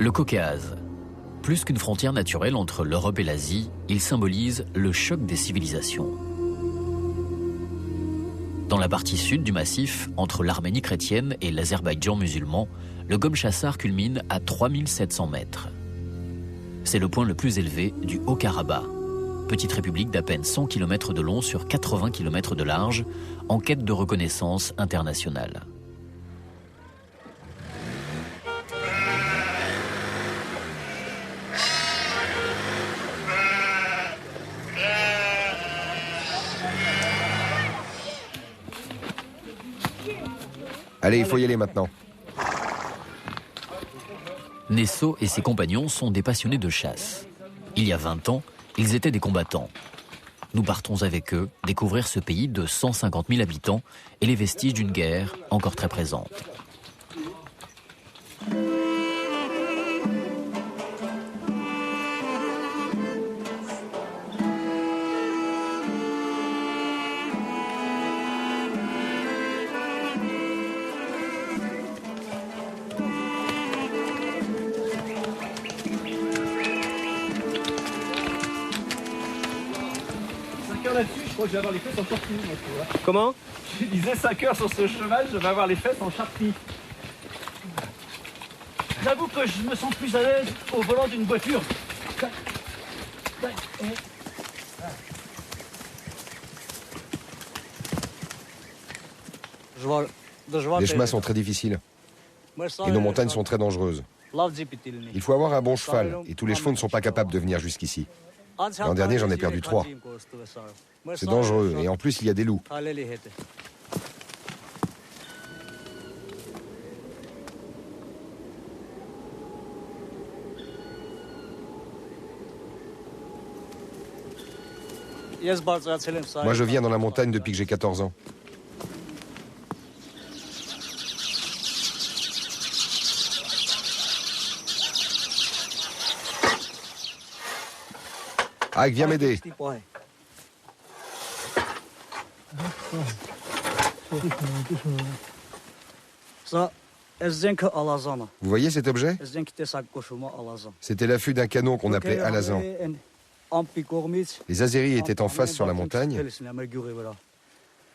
Le Caucase. Plus qu'une frontière naturelle entre l'Europe et l'Asie, il symbolise le choc des civilisations. Dans la partie sud du massif, entre l'Arménie chrétienne et l'Azerbaïdjan musulman, le Gom-Chassar culmine à 3700 mètres. C'est le point le plus élevé du Haut-Karabakh, petite république d'à peine 100 km de long sur 80 km de large, en quête de reconnaissance internationale. Allez, il faut y aller maintenant. Nesso et ses compagnons sont des passionnés de chasse. Il y a 20 ans, ils étaient des combattants. Nous partons avec eux découvrir ce pays de 150 000 habitants et les vestiges d'une guerre encore très présente. Là-dessus, je crois que je vais avoir les fesses en charpie. Comment? Je disais 5 heures sur ce cheval, je vais avoir les fesses en charpie. J'avoue que je me sens plus à l'aise au volant d'une voiture. Les chemins sont très difficiles et nos montagnes sont très dangereuses. Il faut avoir un bon cheval et tous les chevaux ne sont pas capables de venir jusqu'ici. L'an dernier, j'en ai perdu 3. C'est dangereux et en plus, il y a des loups. Moi, je viens dans la montagne depuis que j'ai 14 ans. Ike, viens m'aider. Vous voyez cet objet? C'était l'affût d'un canon qu'on appelait alazan. Les Azéris étaient en face sur la montagne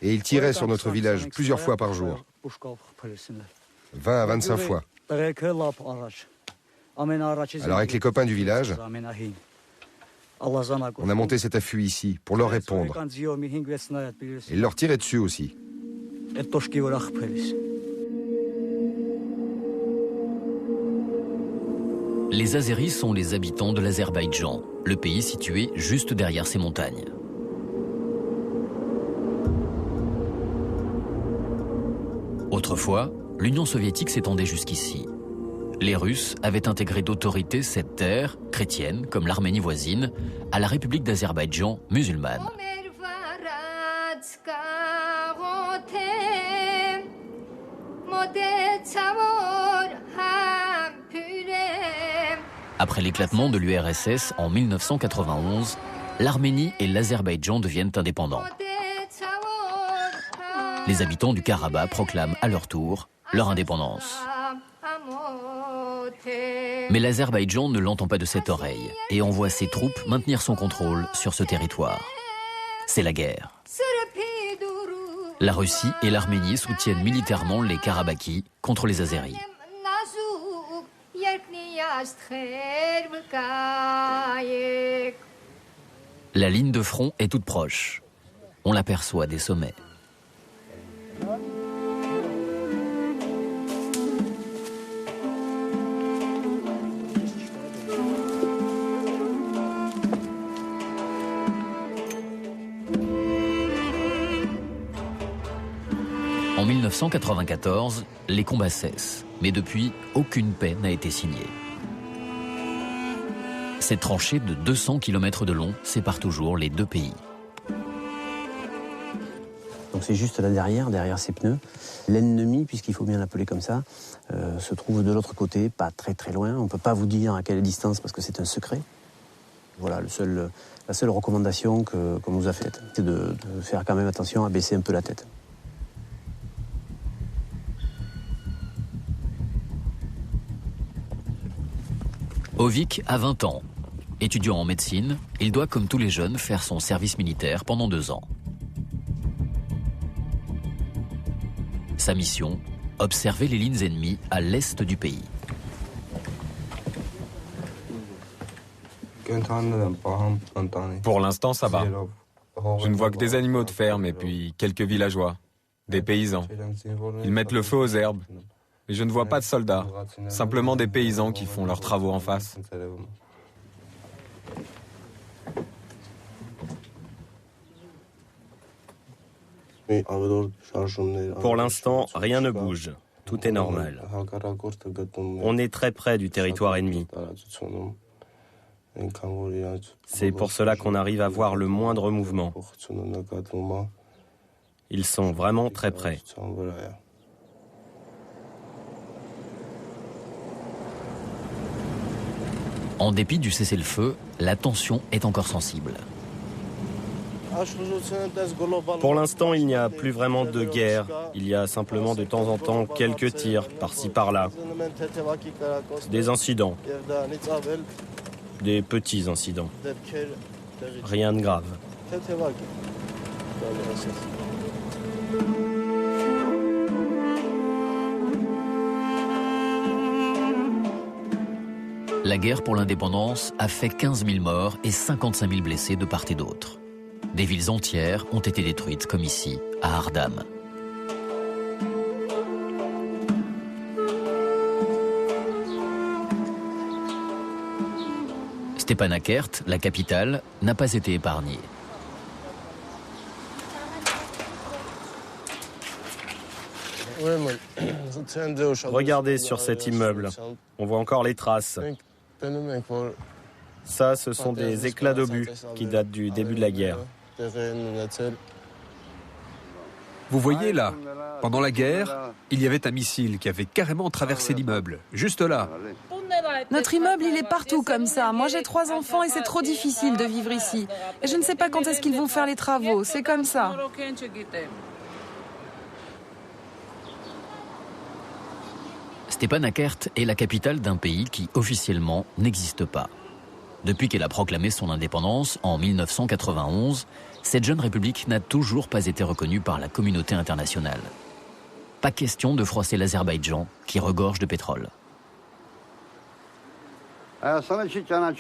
et ils tiraient sur notre village plusieurs fois par jour. 20 à 25 fois. Alors avec les copains du village, on a monté cet affût ici pour leur répondre et leur tirer dessus aussi. Les Azéris sont les habitants de l'Azerbaïdjan, le pays situé juste derrière ces montagnes. Autrefois, l'Union soviétique s'étendait jusqu'ici. Les Russes avaient intégré d'autorité cette terre, chrétienne comme l'Arménie voisine, à la République d'Azerbaïdjan musulmane. Après l'éclatement de l'URSS en 1991, l'Arménie et l'Azerbaïdjan deviennent indépendants. Les habitants du Karabakh proclament à leur tour leur indépendance. Mais l'Azerbaïdjan ne l'entend pas de cette oreille et envoie ses troupes maintenir son contrôle sur ce territoire. C'est la guerre. La Russie et l'Arménie soutiennent militairement les Karabakis contre les Azéris. La ligne de front est toute proche. On l'aperçoit des sommets. 1994, les combats cessent, mais depuis, aucune paix n'a été signée. Cette tranchée de 200 km de long sépare toujours les deux pays. Donc c'est juste là derrière ces pneus. L'ennemi, puisqu'il faut bien l'appeler comme ça, se trouve de l'autre côté, pas très très loin. On ne peut pas vous dire à quelle distance parce que c'est un secret. Voilà, la seule recommandation qu'on nous a faite, c'est de faire quand même attention à baisser un peu la tête. Ovik a 20 ans. Étudiant en médecine, il doit, comme tous les jeunes, faire son service militaire pendant 2 ans. Sa mission, observer les lignes ennemies à l'est du pays. Pour l'instant, ça va. Je ne vois que des animaux de ferme et puis quelques villageois, des paysans. Ils mettent le feu aux herbes. Mais je ne vois pas de soldats, simplement des paysans qui font leurs travaux en face. Pour l'instant, rien ne bouge. Tout est normal. On est très près du territoire ennemi. C'est pour cela qu'on arrive à voir le moindre mouvement. Ils sont vraiment très près. En dépit du cessez-le-feu, la tension est encore sensible. Pour l'instant, il n'y a plus vraiment de guerre. Il y a simplement de temps en temps quelques tirs, par-ci par-là. Des incidents. Des petits incidents. Rien de grave. La guerre pour l'indépendance a fait 15 000 morts et 55 000 blessés de part et d'autre. Des villes entières ont été détruites, comme ici, à Ardam. Stepanakert, la capitale, n'a pas été épargnée. Regardez sur cet immeuble. On voit encore les traces. Ça, ce sont des éclats d'obus qui datent du début de la guerre. Vous voyez là, pendant la guerre, il y avait un missile qui avait carrément traversé l'immeuble, juste là. Notre immeuble, il est partout comme ça. Moi, j'ai 3 enfants et c'est trop difficile de vivre ici. Et je ne sais pas quand est-ce qu'ils vont faire les travaux. C'est comme ça. Stepanakert est la capitale d'un pays qui, officiellement, n'existe pas. Depuis qu'elle a proclamé son indépendance en 1991, cette jeune république n'a toujours pas été reconnue par la communauté internationale. Pas question de froisser l'Azerbaïdjan, qui regorge de pétrole.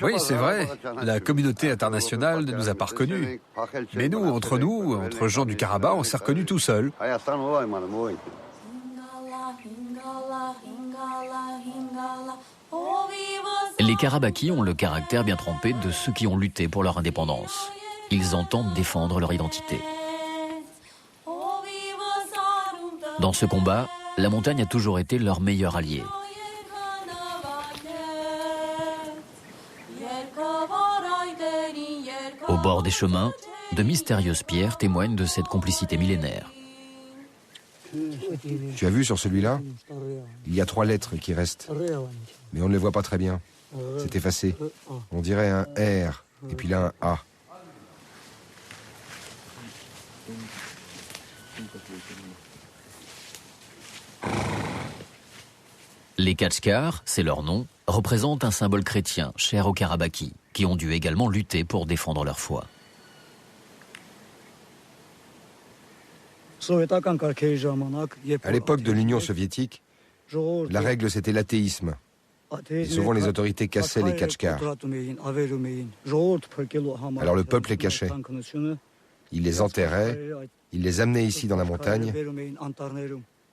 Oui, c'est vrai, la communauté internationale ne nous a pas reconnus. Mais nous, entre gens du Karabakh, on s'est reconnus tout seuls. Les Karabakis ont le caractère bien trempé de ceux qui ont lutté pour leur indépendance. Ils entendent défendre leur identité. Dans ce combat, la montagne a toujours été leur meilleur allié. Au bord des chemins, de mystérieuses pierres témoignent de cette complicité millénaire. Tu as vu sur celui-là? Il y a 3 lettres qui restent. Mais on ne les voit pas très bien. C'est effacé. On dirait un R, et puis là un A. Les Kachkars, c'est leur nom, représentent un symbole chrétien cher aux Karabakis, qui ont dû également lutter pour défendre leur foi. À l'époque de l'Union soviétique, la règle c'était l'athéisme. Et souvent les autorités cassaient les Kachkars. Alors le peuple les cachait. Il les enterrait, il les amenait ici dans la montagne,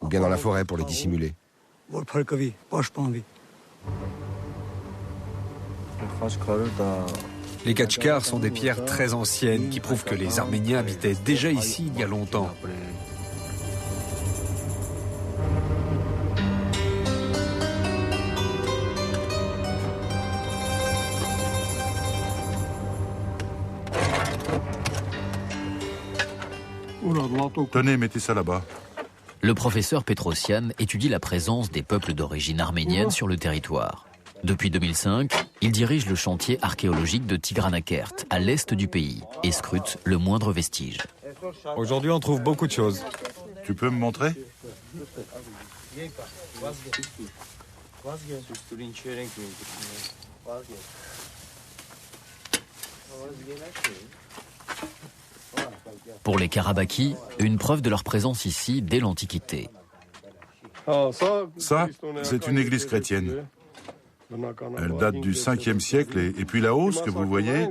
ou bien dans la forêt pour les dissimuler. Les Kachkars sont des pierres très anciennes qui prouvent que les Arméniens habitaient déjà ici il y a longtemps. Tenez, mettez ça là-bas. Le professeur Petrosian étudie la présence des peuples d'origine arménienne sur le territoire. Depuis 2005, il dirige le chantier archéologique de Tigranakert, à l'est du pays, et scrute le moindre vestige. Aujourd'hui, on trouve beaucoup de choses. Tu peux me montrer? Pour les Karabakis, une preuve de leur présence ici dès l'Antiquité. Ça, c'est une église chrétienne. Elle date du 5e siècle et puis là-haut, ce que vous voyez,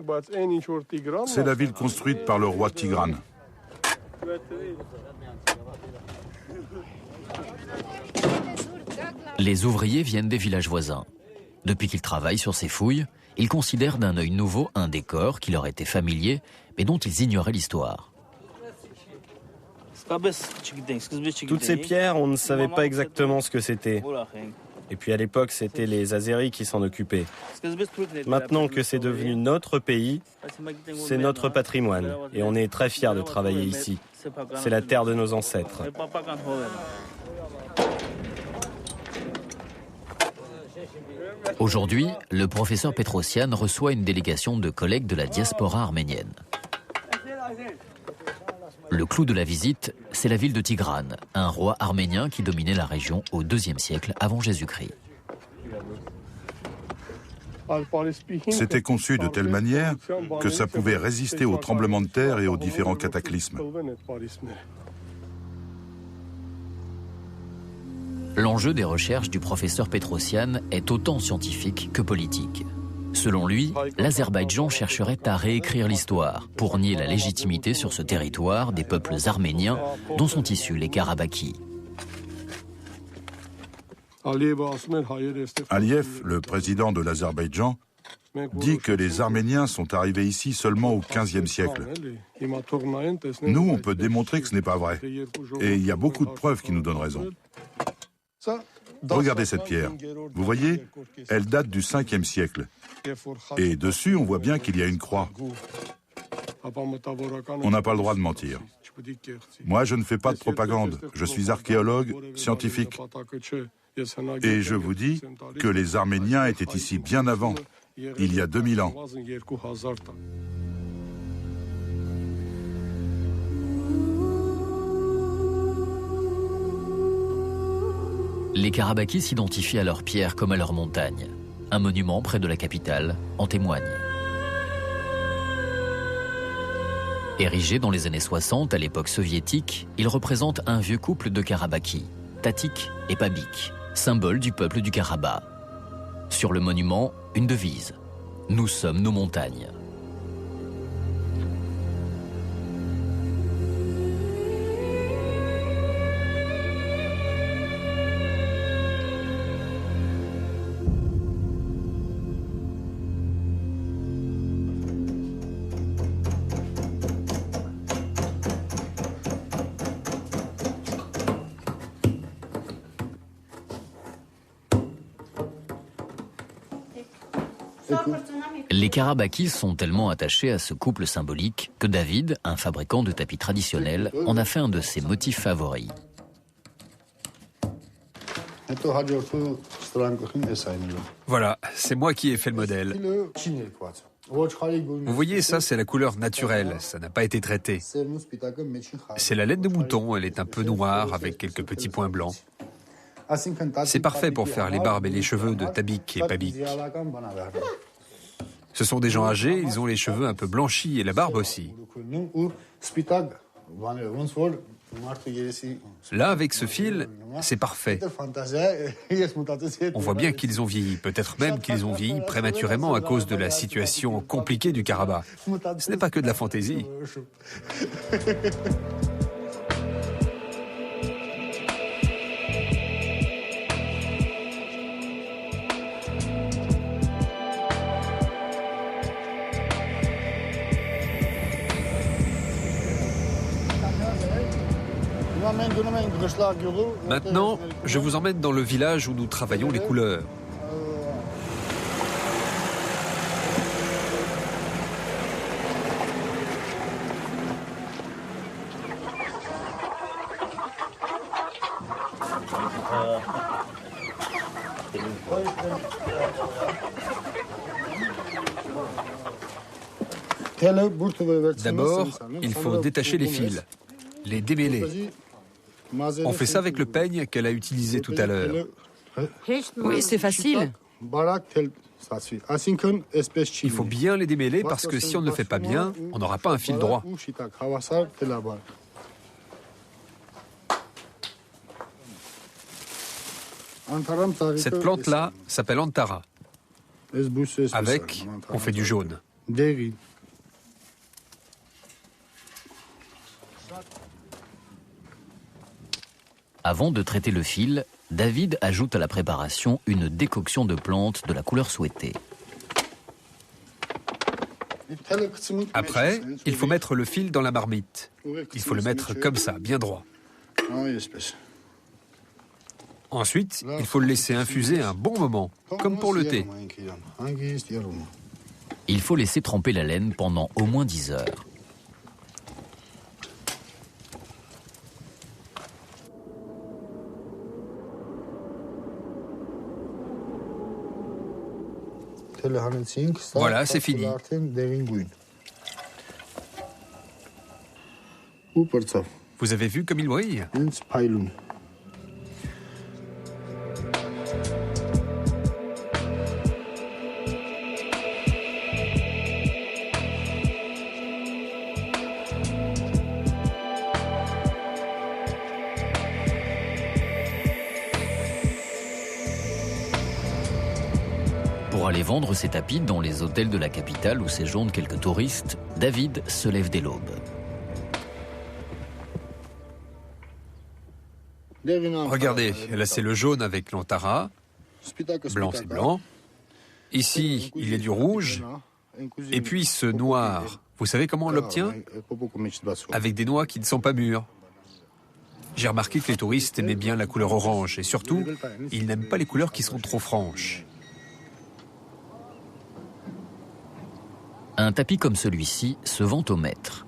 c'est la ville construite par le roi Tigrane. Les ouvriers viennent des villages voisins. Depuis qu'ils travaillent sur ces fouilles, ils considèrent d'un œil nouveau un décor qui leur était familier, mais dont ils ignoraient l'histoire. Toutes ces pierres, on ne savait pas exactement ce que c'était. Et puis à l'époque, c'était les Azéris qui s'en occupaient. Maintenant que c'est devenu notre pays, c'est notre patrimoine. Et on est très fiers de travailler ici. C'est la terre de nos ancêtres. Aujourd'hui, le professeur Petrosian reçoit une délégation de collègues de la diaspora arménienne. Le clou de la visite, c'est la ville de Tigrane, un roi arménien qui dominait la région au IIe siècle avant Jésus-Christ. C'était conçu de telle manière que ça pouvait résister aux tremblements de terre et aux différents cataclysmes. L'enjeu des recherches du professeur Petrosian est autant scientifique que politique. Selon lui, l'Azerbaïdjan chercherait à réécrire l'histoire pour nier la légitimité sur ce territoire des peuples arméniens dont sont issus les Karabakis. Aliyev, le président de l'Azerbaïdjan, dit que les Arméniens sont arrivés ici seulement au XVe siècle. Nous, on peut démontrer que ce n'est pas vrai. Et il y a beaucoup de preuves qui nous donnent raison. Regardez cette pierre. Vous voyez, elle date du 5e siècle. Et dessus, on voit bien qu'il y a une croix. On n'a pas le droit de mentir. Moi, je ne fais pas de propagande. Je suis archéologue, scientifique. Et je vous dis que les Arméniens étaient ici bien avant, il y a 2000 ans. Les Karabakis s'identifient à leurs pierres comme à leurs montagnes. Un monument près de la capitale en témoigne. Érigé dans les années 60 à l'époque soviétique, il représente un vieux couple de Karabakis, Tatik et Pabik, symbole du peuple du Karabakh. Sur le monument, une devise. Nous sommes nos montagnes. Les Karabakis sont tellement attachés à ce couple symbolique que David, un fabricant de tapis traditionnels, en a fait un de ses motifs favoris. Voilà, c'est moi qui ai fait le modèle. Vous voyez, ça c'est la couleur naturelle, ça n'a pas été traité. C'est la laine de mouton, elle est un peu noire avec quelques petits points blancs. C'est parfait pour faire les barbes et les cheveux de Tabik et Pabik. Ce sont des gens âgés, ils ont les cheveux un peu blanchis et la barbe aussi. Là, avec ce fil, c'est parfait. On voit bien qu'ils ont vieilli, peut-être même qu'ils ont vieilli prématurément à cause de la situation compliquée du Karabakh. Ce n'est pas que de la fantaisie. Maintenant, je vous emmène dans le village où nous travaillons les couleurs. D'abord, il faut détacher les fils, les démêler. On fait ça avec le peigne qu'elle a utilisé tout à l'heure. Oui, c'est facile. Il faut bien les démêler parce que si on ne le fait pas bien, on n'aura pas un fil droit. Cette plante-là s'appelle Antara. Avec, on fait du jaune. Avant de traiter le fil, David ajoute à la préparation une décoction de plantes de la couleur souhaitée. Après, il faut mettre le fil dans la marmite. Il faut le mettre comme ça, bien droit. Ensuite, il faut le laisser infuser un bon moment, comme pour le thé. Il faut laisser tremper la laine pendant au moins 10 heures. Voilà, c'est fini. Vous avez vu comme il brille? Pour aller vendre ses tapis dans les hôtels de la capitale où séjournent quelques touristes, David se lève dès l'aube. Regardez, là c'est le jaune avec l'Antara. Blanc c'est blanc. Ici, il y a du rouge. Et puis ce noir, vous savez comment on l'obtient? Avec des noix qui ne sont pas mûres. J'ai remarqué que les touristes aimaient bien la couleur orange. Et surtout, ils n'aiment pas les couleurs qui sont trop franches. Un tapis comme celui-ci se vend au mètre.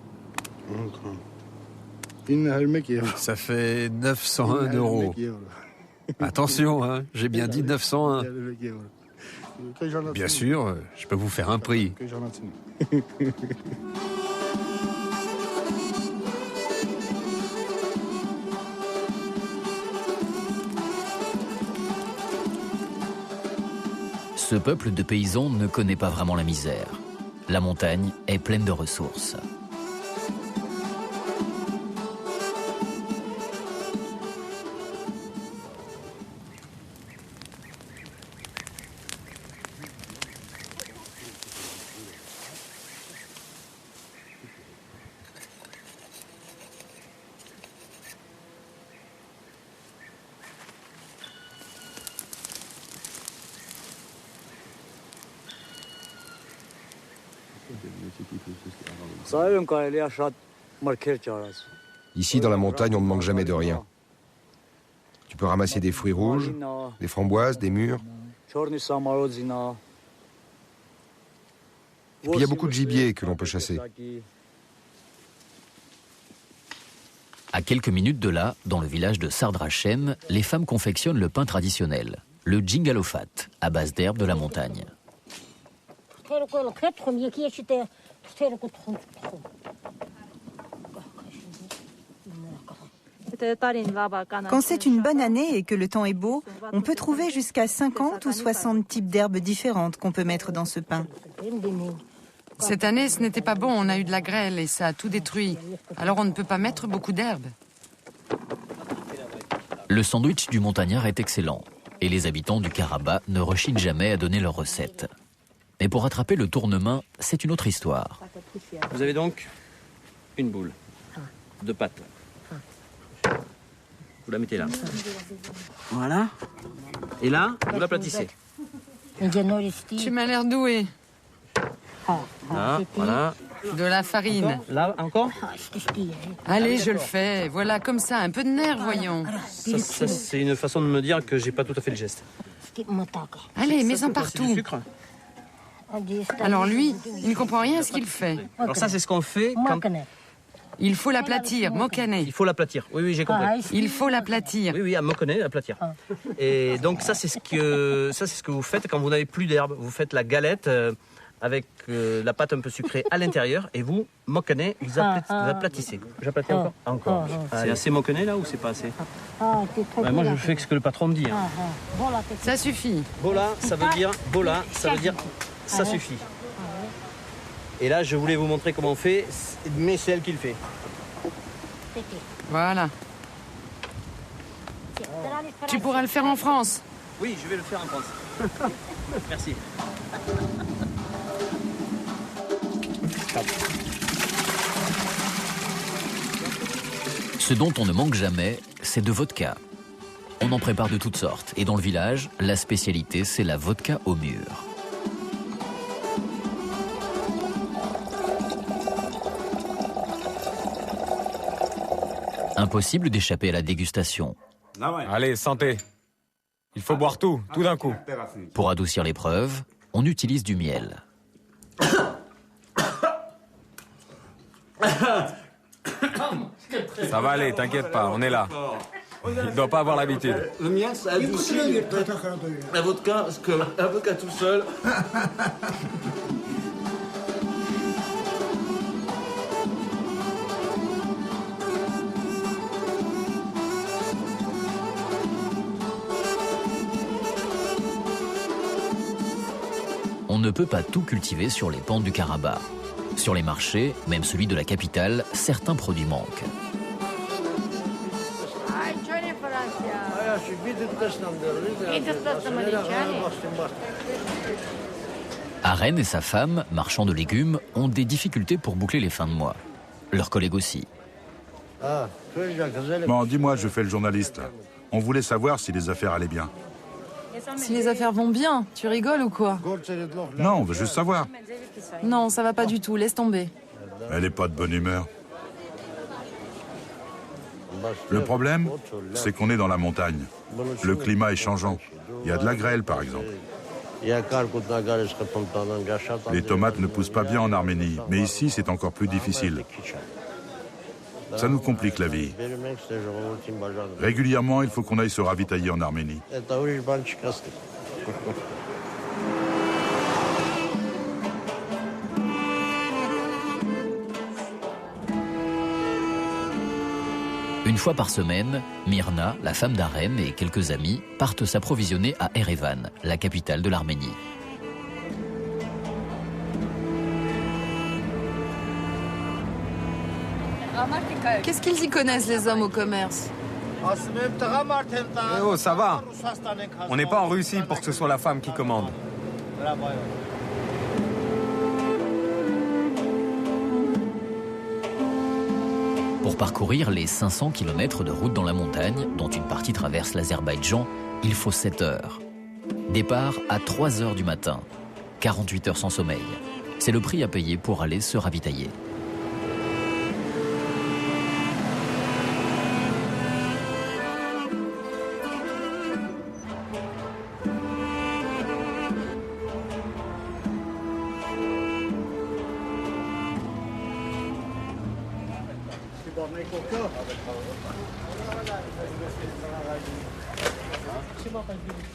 Ça fait 901 €. Attention, hein, j'ai bien dit 901. Bien sûr, je peux vous faire un prix. Ce peuple de paysans ne connaît pas vraiment la misère. La montagne est pleine de ressources. Ici, dans la montagne, on ne manque jamais de rien. Tu peux ramasser des fruits rouges, des framboises, des mûres. Et puis il y a beaucoup de gibier que l'on peut chasser. À quelques minutes de là, dans le village de Sardrachen, les femmes confectionnent le pain traditionnel, le djingalofat, à base d'herbes de la montagne. Quand c'est une bonne année et que le temps est beau, on peut trouver jusqu'à 50 ou 60 types d'herbes différentes qu'on peut mettre dans ce pain. Cette année, ce n'était pas bon, on a eu de la grêle et ça a tout détruit. Alors on ne peut pas mettre beaucoup d'herbes. Le sandwich du montagnard est excellent et les habitants du Karabagh ne rechignent jamais à donner leur recette. Mais pour attraper le tournement, c'est une autre histoire. Vous avez donc une boule de pâte. Vous la mettez là. Voilà. Et là, vous l'aplatissez. Tu m'as l'air doué. Là, voilà. De la farine. Là, encore. Allez, je le fais. Voilà, comme ça, un peu de nerf, voyons. Ça, c'est une façon de me dire que j'ai pas tout à fait le geste. Allez, mets-en partout. Du sucre. Alors lui, il ne comprend rien à ce qu'il fait. Alors ça, c'est ce qu'on fait quand Il faut l'aplatir, Mokane. Il faut l'aplatir, oui, j'ai compris. Il faut l'aplatir. Oui, à Mokane, l'aplatir. Et donc ça, c'est ce que vous faites quand vous n'avez plus d'herbe. Vous faites la galette avec la pâte un peu sucrée à l'intérieur et vous, Mokane, vous aplatissez. J'aplatis encore. C'est assez Mokane là ou c'est pas assez? Moi, je fais ce que le patron me dit. Ça suffit. Bola, ça veut dire ça suffit. Et là, je voulais vous montrer comment on fait, mais c'est elle qui le fait. Voilà. Tu pourras le faire en France. Oui, je vais le faire en France. Merci. Ce dont on ne manque jamais, c'est de vodka. On en prépare de toutes sortes. Et dans le village, la spécialité, c'est la vodka au mûr. Impossible d'échapper à la dégustation. Allez, santé. Il faut boire tout d'un coup. Pour adoucir l'épreuve, on utilise du miel. Ça va aller, t'inquiète pas, on est là. Il ne doit pas avoir l'habitude. Le miel, ça adoucit la vodka, parce que la vodka tout seul... On ne peut pas tout cultiver sur les pentes du Karabakh. Sur les marchés, même celui de la capitale, certains produits manquent. Aren et sa femme, marchand de légumes, ont des difficultés pour boucler les fins de mois. Leurs collègues aussi. Bon, dis-moi, je fais le journaliste. On voulait savoir si les affaires allaient bien. Si les affaires vont bien, tu rigoles ou quoi? Non, on veut juste savoir. Non, ça va pas du tout, laisse tomber. Elle n'est pas de bonne humeur. Le problème, c'est qu'on est dans la montagne. Le climat est changeant. Il y a de la grêle, par exemple. Les tomates ne poussent pas bien en Arménie, mais ici, c'est encore plus difficile. Ça nous complique la vie. Régulièrement, il faut qu'on aille se ravitailler en Arménie. Une fois par semaine, Myrna, la femme d'Aren et quelques amis partent s'approvisionner à Erevan, la capitale de l'Arménie. Qu'est-ce qu'ils y connaissent, les hommes au commerce? Oh, ça va. On n'est pas en Russie pour que ce soit la femme qui commande. Pour parcourir les 500 km de route dans la montagne, dont une partie traverse l'Azerbaïdjan, il faut 7 heures. Départ à 3 heures du matin. 48 heures sans sommeil. C'est le prix à payer pour aller se ravitailler.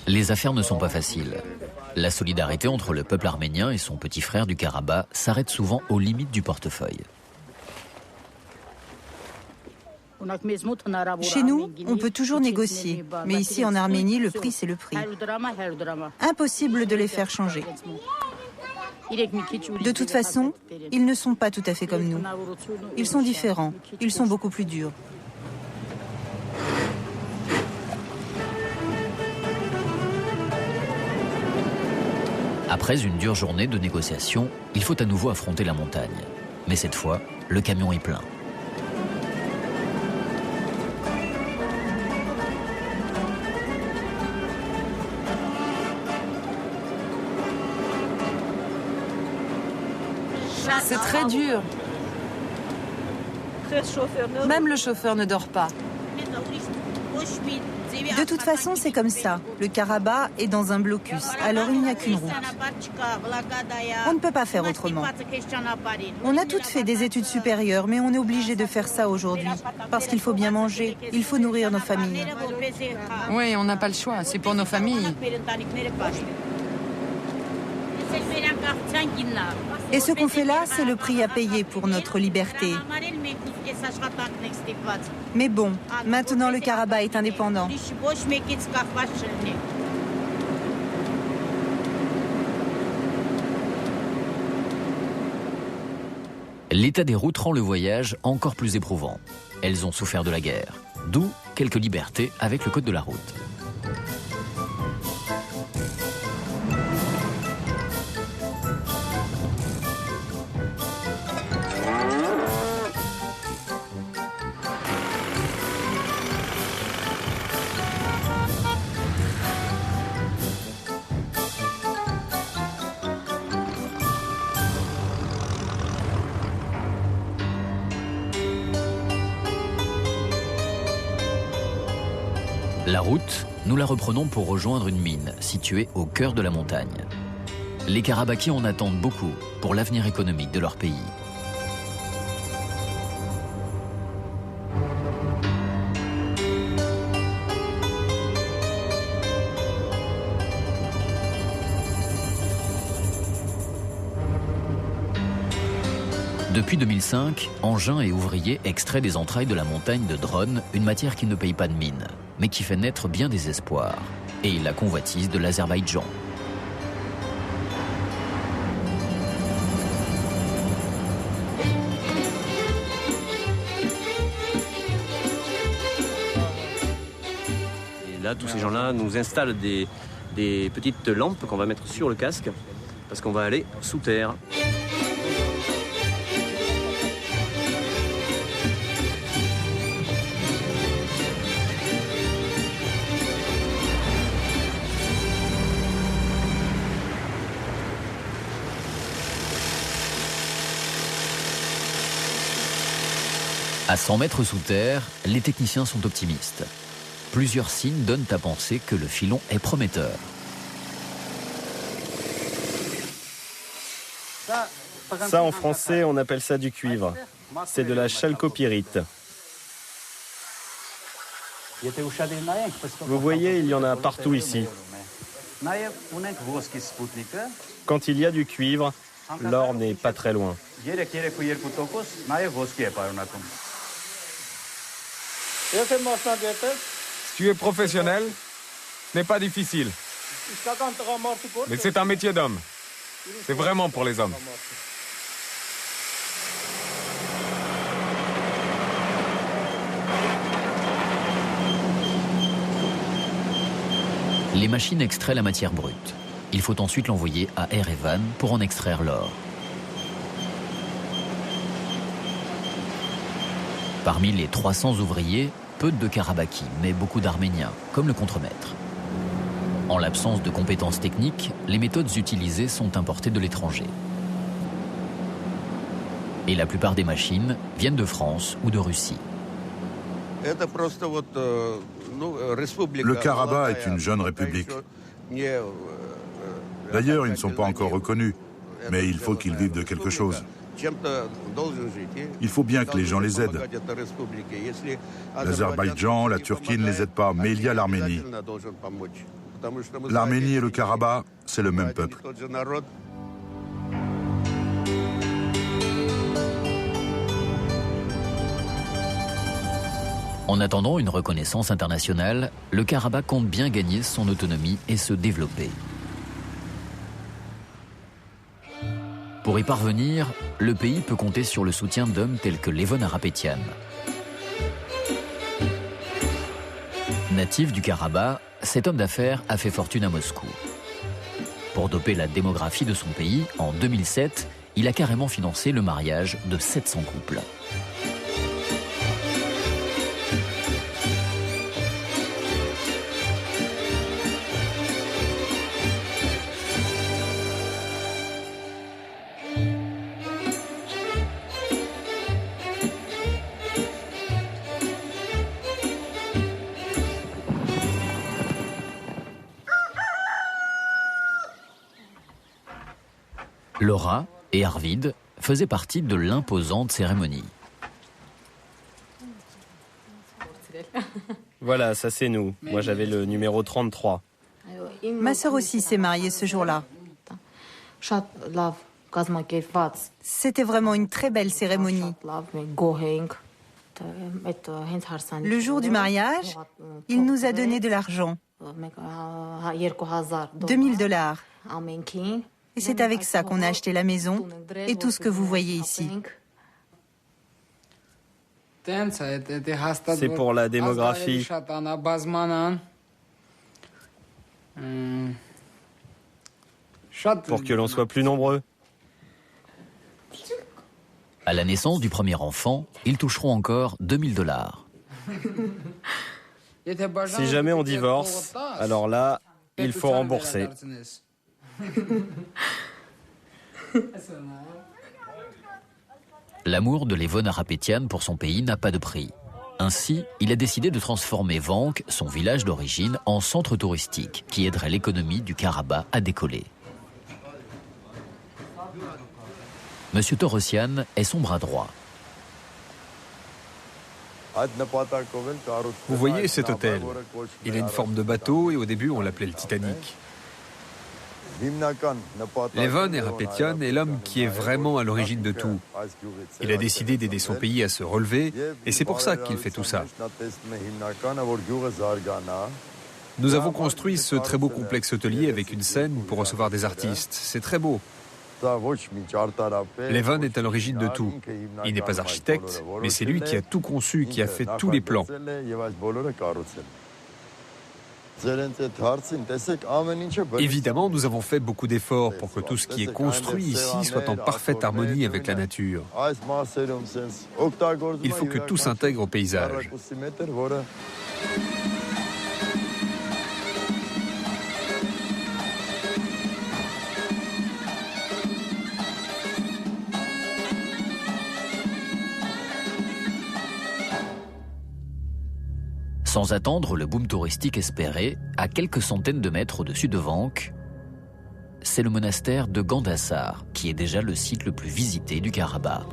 Les affaires ne sont pas faciles. La solidarité entre le peuple arménien et son petit frère du Karabakh s'arrête souvent aux limites du portefeuille. Chez nous, on peut toujours négocier, mais ici en Arménie, le prix c'est le prix. Impossible de les faire changer. De toute façon, ils ne sont pas tout à fait comme nous. Ils sont différents, ils sont beaucoup plus durs. Après une dure journée de négociation, il faut à nouveau affronter la montagne. Mais cette fois, le camion est plein. C'est très dur. Même le chauffeur ne dort pas. De toute façon, c'est comme ça. Le Karabakh est dans un blocus, alors il n'y a qu'une route. On ne peut pas faire autrement. On a toutes fait des études supérieures, mais on est obligé de faire ça aujourd'hui. Parce qu'il faut bien manger, il faut nourrir nos familles. Oui, on n'a pas le choix, c'est pour nos familles. Et ce qu'on fait là, c'est le prix à payer pour notre liberté. Mais bon, maintenant le Karabakh est indépendant. L'état des routes rend le voyage encore plus éprouvant. Elles ont souffert de la guerre, d'où quelques libertés avec le code de la route. La route, nous la reprenons pour rejoindre une mine située au cœur de la montagne. Les Karabakhis en attendent beaucoup pour l'avenir économique de leur pays. Depuis 2005, engins et ouvriers extraient des entrailles de la montagne de Dron une matière qui ne paye pas de mine, mais qui fait naître bien des espoirs, et la convoitise de l'Azerbaïdjan. Et là, tous ces gens-là nous installent des petites lampes qu'on va mettre sur le casque, parce qu'on va aller sous terre. À 100 mètres sous terre, les techniciens sont optimistes. Plusieurs signes donnent à penser que le filon est prometteur. Ça, en français, on appelle ça du cuivre. C'est de la chalcopyrite. Vous voyez, il y en a partout ici. Quand il y a du cuivre, l'or n'est pas très loin. Si tu es professionnel, ce n'est pas difficile. Mais c'est un métier d'homme. C'est vraiment pour les hommes. Les machines extraient la matière brute. Il faut ensuite l'envoyer à Erevan pour en extraire l'or. Parmi les 300 ouvriers, peu de Karabakhis, mais beaucoup d'Arméniens, comme le contremaître. En l'absence de compétences techniques, les méthodes utilisées sont importées de l'étranger. Et la plupart des machines viennent de France ou de Russie. Le Karabakh est une jeune république. D'ailleurs, ils ne sont pas encore reconnus, mais il faut qu'ils vivent de quelque chose. Il faut bien que les gens les aident. L'Azerbaïdjan, la Turquie ne les aident pas, mais il y a l'Arménie. L'Arménie et le Karabakh, c'est le même peuple. En attendant une reconnaissance internationale, le Karabakh compte bien gagner son autonomie et se développer. Pour y parvenir, le pays peut compter sur le soutien d'hommes tels que Levon Harapetian. Natif du Karabakh, cet homme d'affaires a fait fortune à Moscou. Pour doper la démographie de son pays, en 2007, il a carrément financé le mariage de 700 couples. Laura et Arvid faisaient partie de l'imposante cérémonie. Voilà, ça c'est nous. Moi j'avais le numéro 33. Ma sœur aussi s'est mariée ce jour-là. C'était vraiment une très belle cérémonie. Le jour du mariage, il nous a donné de l'argent. $2000. Et c'est avec ça qu'on a acheté la maison et tout ce que vous voyez ici. C'est pour la démographie. Pour que l'on soit plus nombreux. À la naissance du premier enfant, ils toucheront encore $2000. Si jamais on divorce, alors là, il faut rembourser. L'amour de Levon Harapetian pour son pays n'a pas de prix. Ainsi, il a décidé de transformer Vank, son village d'origine, en centre touristique qui aiderait l'économie du Karabakh à décoller. Monsieur Torossian est son bras droit. Vous voyez cet hôtel? Il a une forme de bateau et au début on l'appelait le Titanic. Levon Harapetian est l'homme qui est vraiment à l'origine de tout. Il a décidé d'aider son pays à se relever et c'est pour ça qu'il fait tout ça. Nous avons construit ce très beau complexe hôtelier avec une scène pour recevoir des artistes. C'est très beau. Levon est à l'origine de tout. Il n'est pas architecte, mais c'est lui qui a tout conçu, qui a fait tous les plans. Évidemment, nous avons fait beaucoup d'efforts pour que tout ce qui est construit ici soit en parfaite harmonie avec la nature. Il faut que tout s'intègre au paysage. Sans attendre le boom touristique espéré, à quelques centaines de mètres au-dessus de Vank, c'est le monastère de Gandasar, qui est déjà le site le plus visité du Karabakh.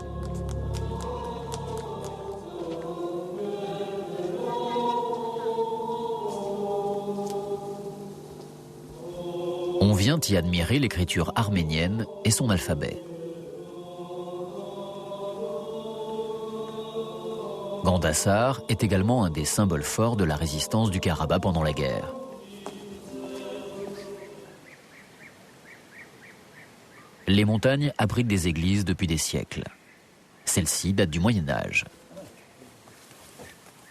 On vient y admirer l'écriture arménienne et son alphabet. Gandasar est également un des symboles forts de la résistance du Karabakh pendant la guerre. Les montagnes abritent des églises depuis des siècles. Celles-ci datent du Moyen-Âge.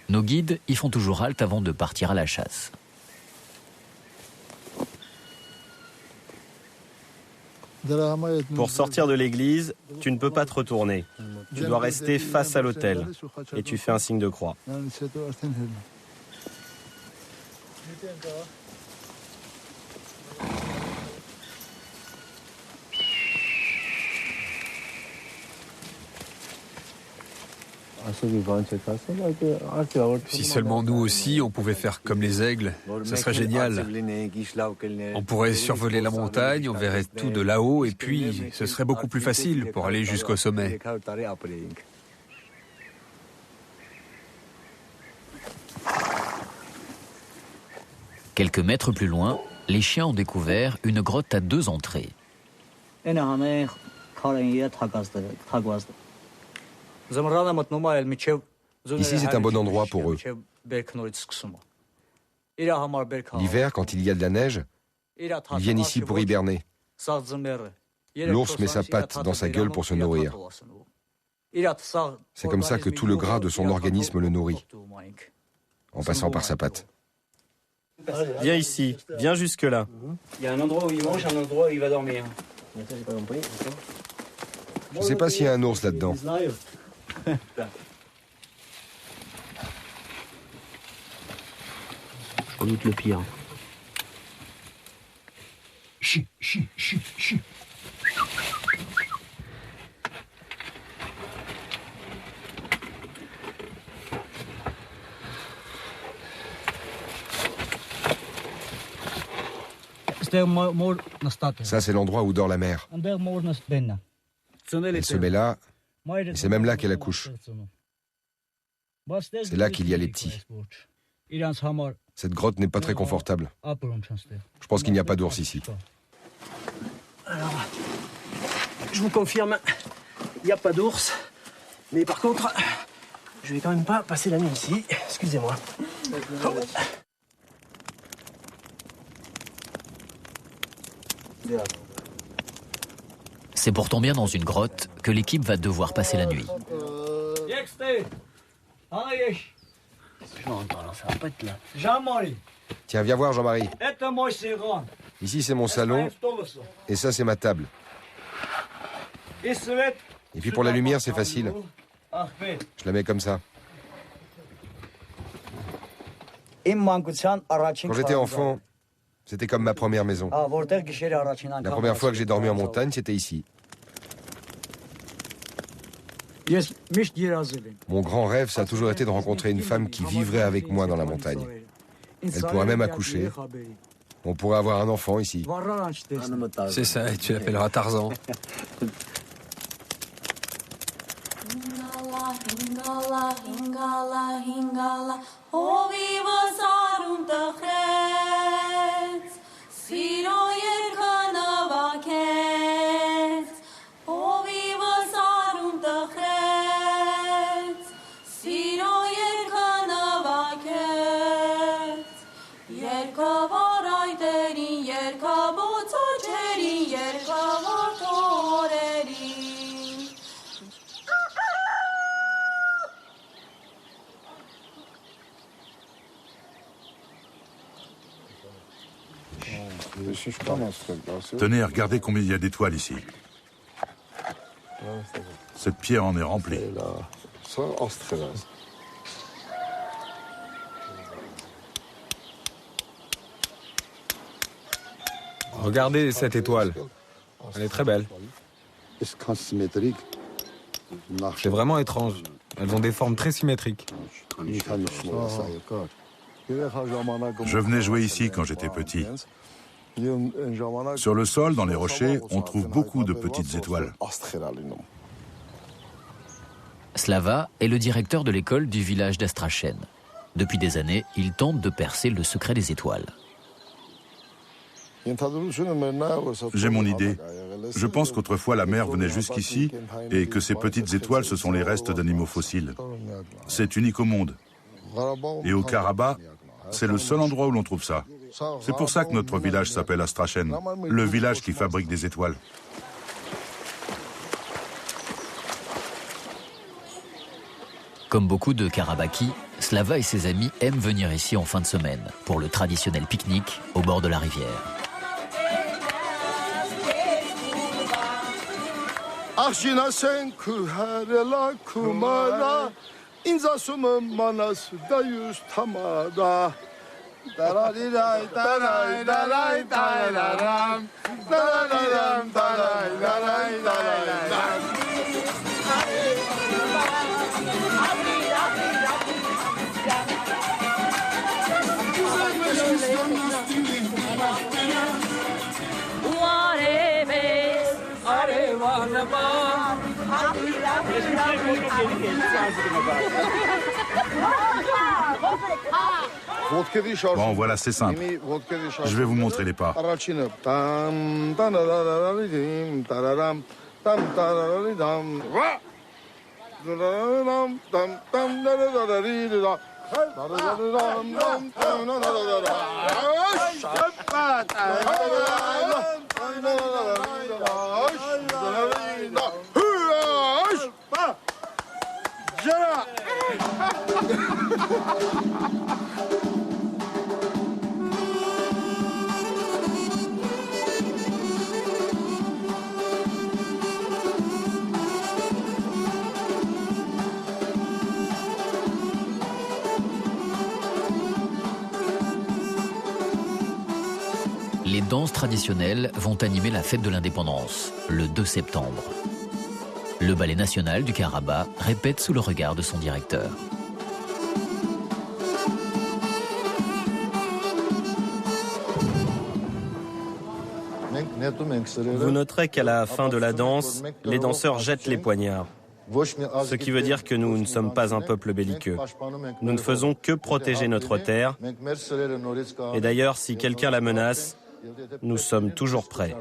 Nos guides y font toujours halte avant de partir à la chasse. Pour sortir de l'église, tu ne peux pas te retourner. Tu dois rester face à l'autel et tu fais un signe de croix. Si seulement nous aussi, on pouvait faire comme les aigles, ça serait génial. On pourrait survoler la montagne, on verrait tout de là-haut et puis ce serait beaucoup plus facile pour aller jusqu'au sommet. Quelques mètres plus loin, les chiens ont découvert une grotte à 2 entrées. Ici, c'est un bon endroit pour eux. L'hiver, quand il y a de la neige, ils viennent ici pour hiberner. L'ours met sa patte dans sa gueule pour se nourrir. C'est comme ça que tout le gras de son organisme le nourrit, en passant par sa patte. Viens ici, viens jusque-là. Il y a un endroit où il mange, un endroit où il va dormir. Je ne sais pas s'il y a un ours là-dedans. Sans doute le pire. Ça, c'est l'endroit où dort la mère. Elle se met là, et c'est même là qu'elle accouche. C'est là qu'il y a les petits. Cette grotte n'est pas très confortable. Je pense qu'il n'y a pas d'ours ici. Alors, je vous confirme, il n'y a pas d'ours. Mais par contre, je vais quand même pas passer la nuit ici. Excusez-moi. C'est pourtant bien dans une grotte que l'équipe va devoir passer la nuit. Tiens, viens voir, Jean-Marie. Ici, c'est mon salon, et ça, c'est ma table. Et puis pour la lumière, c'est facile. Je la mets comme ça. Quand j'étais enfant, c'était comme ma première maison. La première fois que j'ai dormi en montagne, c'était ici. Mon grand rêve, ça a toujours été de rencontrer une femme qui vivrait avec moi dans la montagne. Elle pourrait même accoucher. On pourrait avoir un enfant ici. C'est ça, et tu l'appelleras Tarzan. Tenez, regardez combien il y a d'étoiles ici. Cette pierre en est remplie. Regardez cette étoile. Elle est très belle. C'est vraiment étrange. Elles ont des formes très symétriques. Je venais jouer ici quand j'étais petit. Sur le sol, dans les rochers, on trouve beaucoup de petites étoiles. Slava est le directeur de l'école du village d'Astrachen. Depuis des années, il tente de percer le secret des étoiles. J'ai mon idée. Je pense qu'autrefois la mer venait jusqu'ici et que ces petites étoiles, ce sont les restes d'animaux fossiles. C'est unique au monde. Et au Karabakh, c'est le seul endroit où l'on trouve ça. C'est pour ça que notre village s'appelle Astrachen, le village qui fabrique des étoiles. Comme beaucoup de Karabakis, Slava et ses amis aiment venir ici en fin de semaine pour le traditionnel pique-nique au bord de la rivière. Bon, voilà, c'est simple. Je vais vous montrer les pas. Les danses traditionnelles vont animer la fête de l'indépendance, le 2 septembre. Le ballet national du Karabakh répète sous le regard de son directeur. Vous noterez qu'à la fin de la danse, les danseurs jettent les poignards. Ce qui veut dire que nous ne sommes pas un peuple belliqueux. Nous ne faisons que protéger notre terre. Et d'ailleurs, si quelqu'un la menace, nous sommes toujours prêts.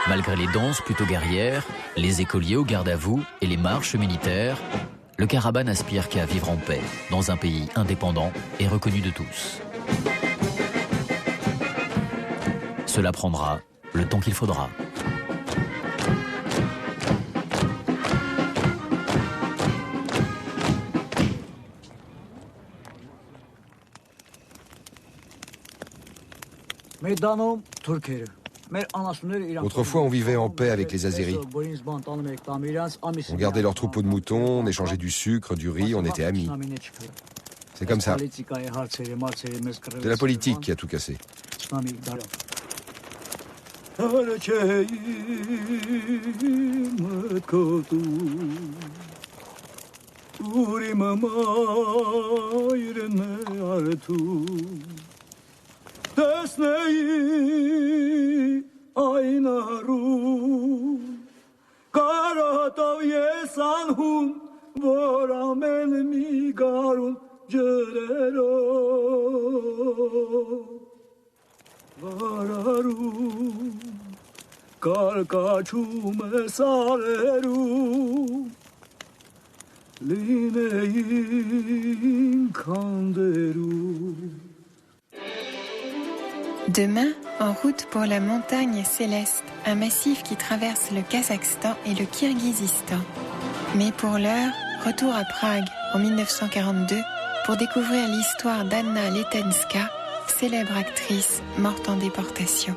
Malgré les danses plutôt guerrières, les écoliers au garde à vous et les marches militaires, le Karabakh n'aspire qu'à vivre en paix, dans un pays indépendant et reconnu de tous. Cela prendra le temps qu'il faudra. Autrefois, on vivait en paix avec les Azéris. On gardait leurs troupeaux de moutons, on échangeait du sucre, du riz, on était amis. C'est comme ça. C'est la politique qui a tout cassé. Demain, en route pour la montagne céleste, un massif qui traverse le Kazakhstan et le Kirghizistan. Mais pour l'heure, retour à Prague en 1942 pour découvrir l'histoire d'Anna Letenska, célèbre actrice morte en déportation.